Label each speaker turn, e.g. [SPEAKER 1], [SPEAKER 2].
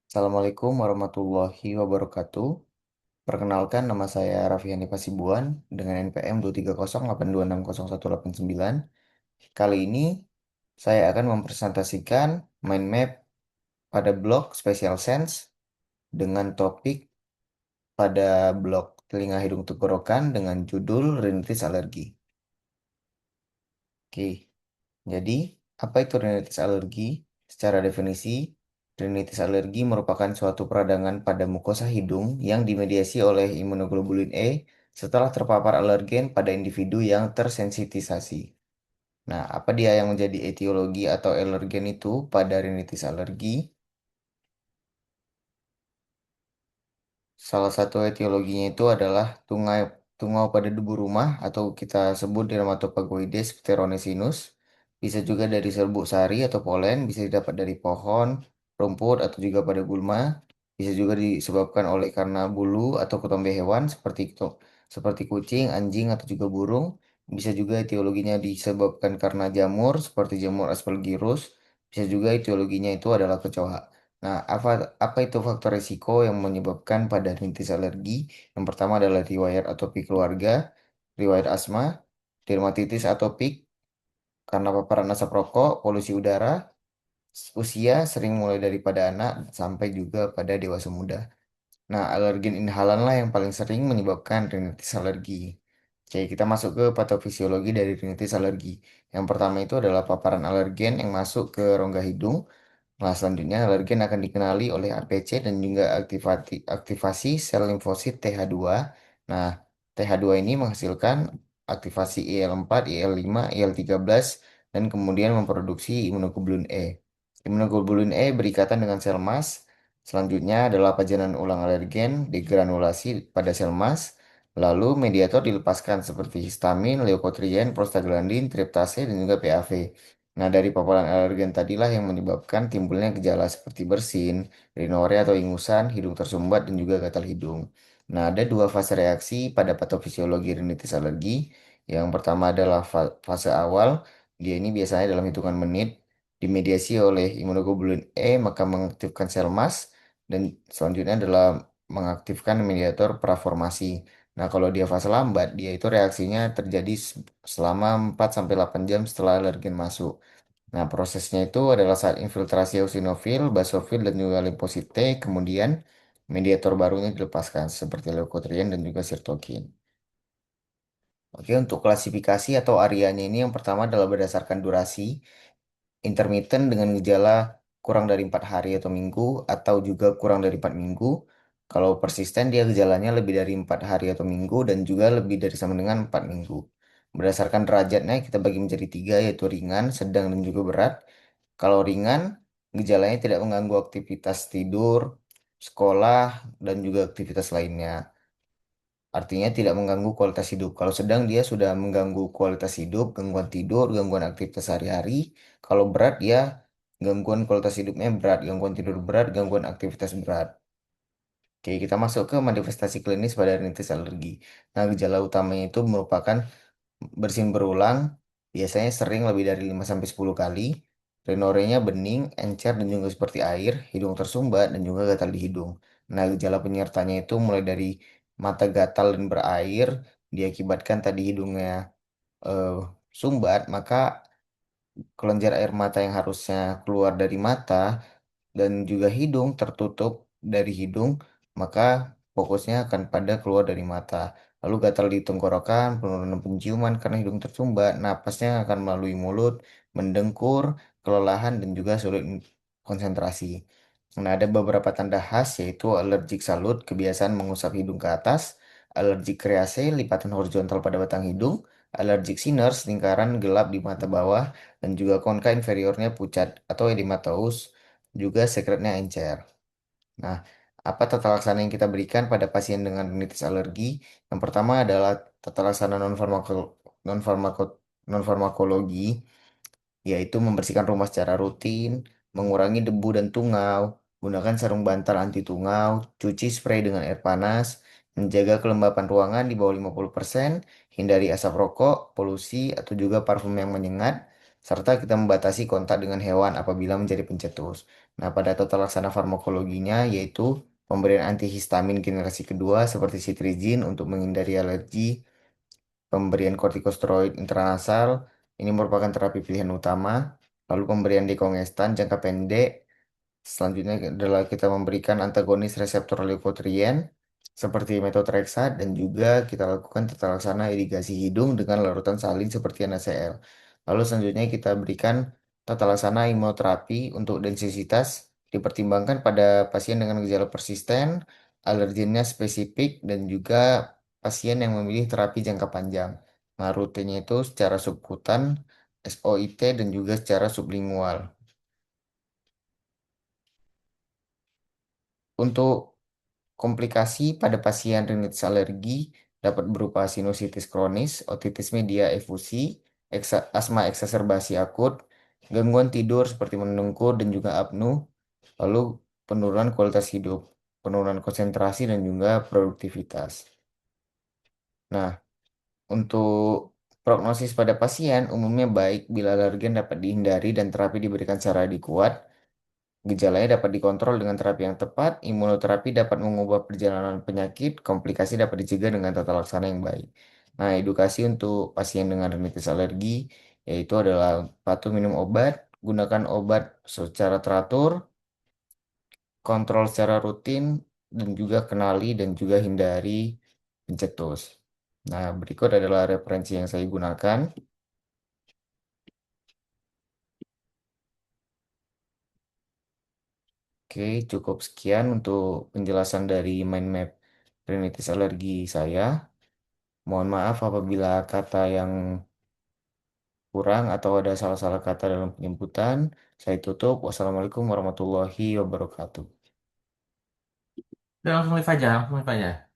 [SPEAKER 1] Assalamualaikum warahmatullahi wabarakatuh. Perkenalkan, nama saya Raffiani Pasibuan dengan NPM 23082601899. Kali ini saya akan mempresentasikan mind map pada blog Special Sense dengan topik pada blog telinga hidung tenggorokan dengan judul rinitis alergi. Oke, jadi apa itu rinitis alergi? Secara definisi, rinitis alergi merupakan suatu peradangan pada mukosa hidung yang dimediasi oleh imunoglobulin E setelah terpapar alergen pada individu yang tersensitisasi. Nah, apa dia yang menjadi etiologi atau alergen itu pada rinitis alergi? Salah satu etiologinya itu adalah tungau pada debu rumah atau kita sebut Dermatophagoides pteronesinus. Bisa juga dari serbuk sari atau polen, bisa didapat dari pohon, rumput atau juga pada gulma. Bisa juga disebabkan oleh karena bulu atau ketombe hewan seperti kucing, anjing atau juga burung. Bisa juga etiologinya disebabkan karena jamur seperti jamur Aspergillus. Bisa juga etiologinya itu adalah kecoa. Nah, apa itu faktor risiko yang menyebabkan pada rintitis alergi? Yang pertama adalah riwayat atopik keluarga, riwayat asma, dermatitis atopik karena paparan asap rokok, polusi udara, usia sering mulai daripada anak sampai juga pada dewasa muda. Nah, alergen inhalan lah yang paling sering menyebabkan rinitis alergi. Oke, kita masuk ke patofisiologi dari rinitis alergi. Yang pertama itu adalah paparan alergen yang masuk ke rongga hidung. Nah, selanjutnya alergen akan dikenali oleh APC dan juga aktivasi sel limfosit TH2. Nah, TH2 ini menghasilkan aktivasi IL-4, IL-5, IL-13, dan kemudian memproduksi imunoglobulin E. Imunoglobulin E berikatan dengan sel mast. Selanjutnya adalah pajanan ulang alergen, degranulasi pada sel mast. Lalu mediator dilepaskan seperti histamin, leukotrien, prostaglandin, tryptase, dan juga PAV. Nah, dari paparan alergen tadilah yang menyebabkan timbulnya gejala seperti bersin, rinore atau ingusan, hidung tersumbat, dan juga gatal hidung. Nah, ada dua fase reaksi pada patofisiologi rinitis alergi. Yang pertama adalah fase awal. Dia ini biasanya dalam hitungan menit, dimediasi oleh imunoglobulin E, maka mengaktifkan sel mast, dan selanjutnya adalah mengaktifkan mediator praformasi. Nah, kalau dia fase lambat, dia itu reaksinya terjadi selama 4 sampai 8 jam setelah alergen masuk. Nah, prosesnya itu adalah saat infiltrasi eosinofil, basofil, dan juga limfosit T, kemudian mediator barunya dilepaskan seperti leukotriene dan juga sirtokin. Oke, untuk klasifikasi atau areanya ini yang pertama adalah berdasarkan durasi, intermittent dengan gejala kurang dari 4 hari atau minggu, atau juga kurang dari 4 minggu. Kalau persisten, dia gejalanya lebih dari 4 hari atau minggu, dan juga lebih dari sama dengan 4 minggu. Berdasarkan derajatnya, kita bagi menjadi tiga, yaitu ringan, sedang, dan juga berat. Kalau ringan, gejalanya tidak mengganggu aktivitas tidur, sekolah, dan juga aktivitas lainnya. Artinya tidak mengganggu kualitas hidup. Kalau sedang, dia sudah mengganggu kualitas hidup, gangguan tidur, gangguan aktivitas sehari-hari. Kalau berat, dia gangguan kualitas hidupnya berat, gangguan tidur berat, gangguan aktivitas berat. Oke, kita masuk ke manifestasi klinis pada rinitis alergi. Nah, gejala utamanya itu merupakan bersin berulang, biasanya sering lebih dari 5 sampai 10 kali. Rinorenya bening, encer, dan juga seperti air, hidung tersumbat, dan juga gatal di hidung. Nah, gejala penyertanya itu mulai dari mata gatal dan berair, diakibatkan tadi hidungnya eh, sumbat, maka kelenjar air mata yang harusnya keluar dari mata dan juga hidung tertutup dari hidung, maka fokusnya akan pada keluar dari mata. Lalu gatal di tenggorokan, penurunan penciuman karena hidung tersumbat, napasnya akan melalui mulut, mendengkur, kelelahan, dan juga sulit konsentrasi. Nah, ada beberapa tanda khas yaitu alergik salut, kebiasaan mengusap hidung ke atas, alergik krease, lipatan horizontal pada batang hidung, alergik sinus, lingkaran gelap di mata bawah, dan juga konka inferiornya pucat atau edematous, juga sekretnya encer. Nah, apa tata laksana yang kita berikan pada pasien dengan rinitis alergi? Yang pertama adalah tata laksana non-farmakologi, yaitu membersihkan rumah secara rutin, mengurangi debu dan tungau, gunakan sarung bantal anti tungau, cuci spray dengan air panas, menjaga kelembapan ruangan di bawah 50%, hindari asap rokok, polusi, atau juga parfum yang menyengat. serta kita membatasi kontak dengan hewan apabila menjadi pencetus. Nah, pada tata laksana farmakologinya yaitu pemberian antihistamin generasi kedua seperti cetirizine untuk menghindari alergi, pemberian kortikosteroid intranasal, ini merupakan terapi pilihan utama, lalu pemberian dekongestan jangka pendek. Selanjutnya adalah kita memberikan antagonis reseptor leukotriene seperti methotrexate dan juga kita lakukan tata laksana irigasi hidung dengan larutan salin seperti NaCl. Lalu selanjutnya kita berikan tata laksana imunoterapi untuk densitas dipertimbangkan pada pasien dengan gejala persisten, alergennya spesifik dan juga pasien yang memilih terapi jangka panjang. Nah, rutenya itu secara subkutan, SOIT dan juga secara sublingual. Untuk komplikasi pada pasien rinitis alergi dapat berupa sinusitis kronis, otitis media efusi, asma eksaserbasi akut, gangguan tidur seperti mendengkur dan juga apnu, lalu penurunan kualitas hidup, penurunan konsentrasi dan juga produktivitas. Nah, untuk prognosis pada pasien umumnya baik bila alergen dapat dihindari dan terapi diberikan secara adekuat. Gejalanya dapat dikontrol dengan terapi yang tepat, imunoterapi dapat mengubah perjalanan penyakit, komplikasi dapat dicegah dengan tata laksana yang baik. Nah, edukasi untuk pasien dengan rinitis alergi yaitu adalah patuh minum obat, gunakan obat secara teratur, kontrol secara rutin, dan juga kenali dan juga hindari pencetus. Nah, berikut adalah referensi yang saya gunakan. Oke, cukup sekian untuk penjelasan dari mind map rinitis alergi saya. Mohon maaf apabila kata yang kurang atau ada salah-salah kata dalam penyebutan. Saya tutup. Wassalamualaikum warahmatullahi wabarakatuh.
[SPEAKER 2] Udah langsung live aja, langsung live aja.